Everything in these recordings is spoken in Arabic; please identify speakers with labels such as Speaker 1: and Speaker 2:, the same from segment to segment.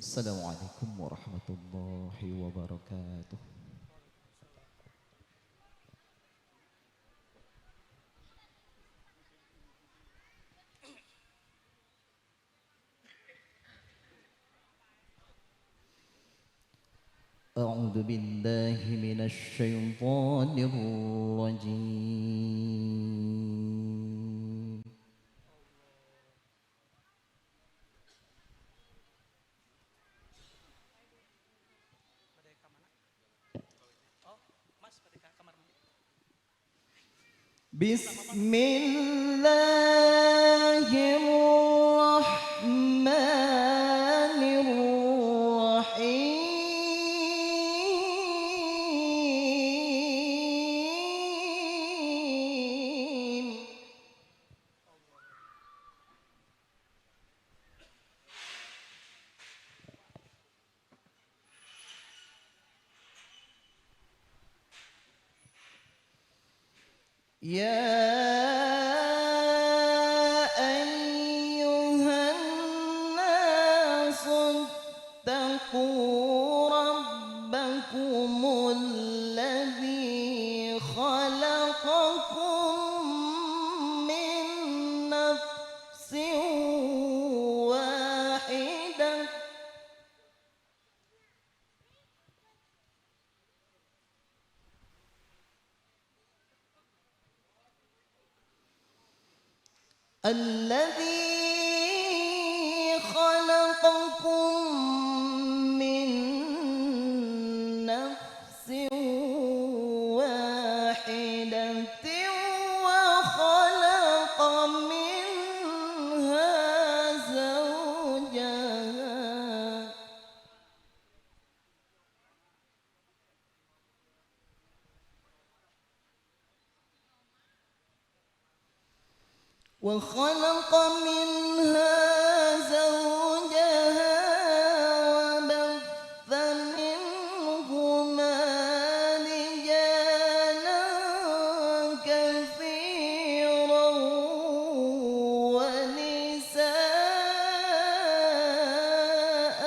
Speaker 1: Assalamualaikum warahmatullahi wabarakatuh. أعوذ بالله من الشيطان الرجيم. بسم الله الرحمن الرحيم. يا أيها الناس اتقوا ربكم الذي خلقكم من نفس واحدة الذي خلقكم من نفس واحدة وخلق منها زوجها وخلق منها زوجها وبث منهما رجالا كثيرا ونساء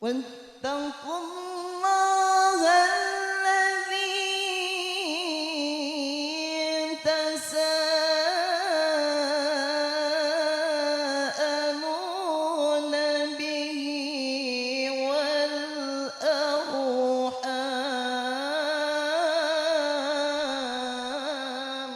Speaker 1: واتقوا الله الذي تساءلون به والأرحام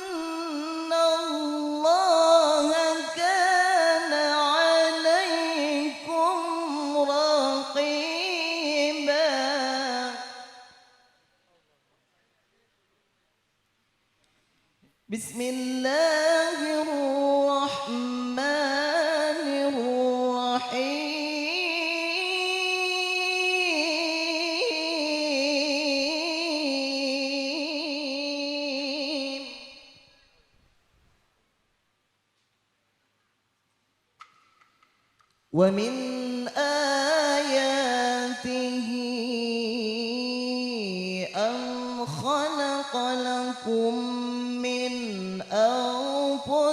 Speaker 1: إن الله كان عليكم رقيبا بسم الله الرحمن الرحيم ومن آياته أن خلق لكم من أنفسكم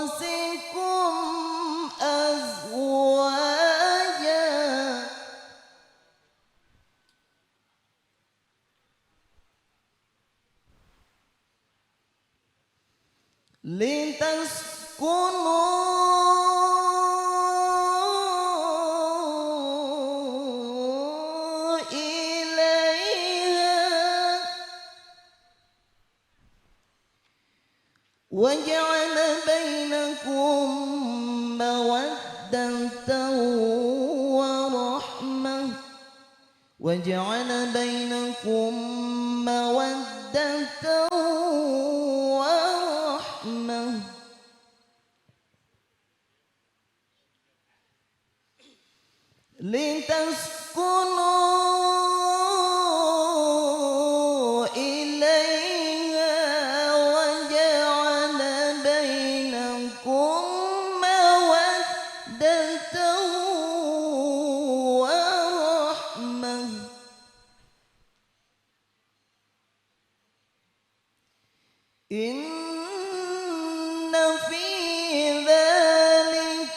Speaker 1: أزواجا لتسكنوا إليها وجعل بينكم مودة ورحمة وجعل بينكم مودة ورحمة لتسكنوا إليها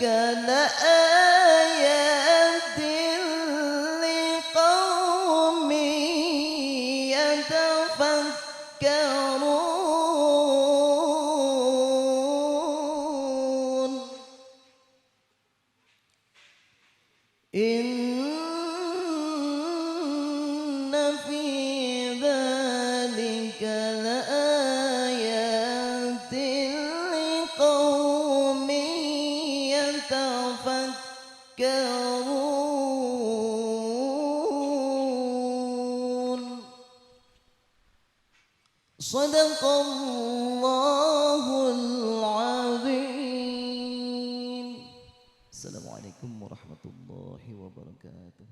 Speaker 1: لآيات لقوم يتفكرون إن في ذلك لآيات لقوم يتفكرون صدق الله العظيم. Assalamualaikum warahmatullahi wabarakatuh.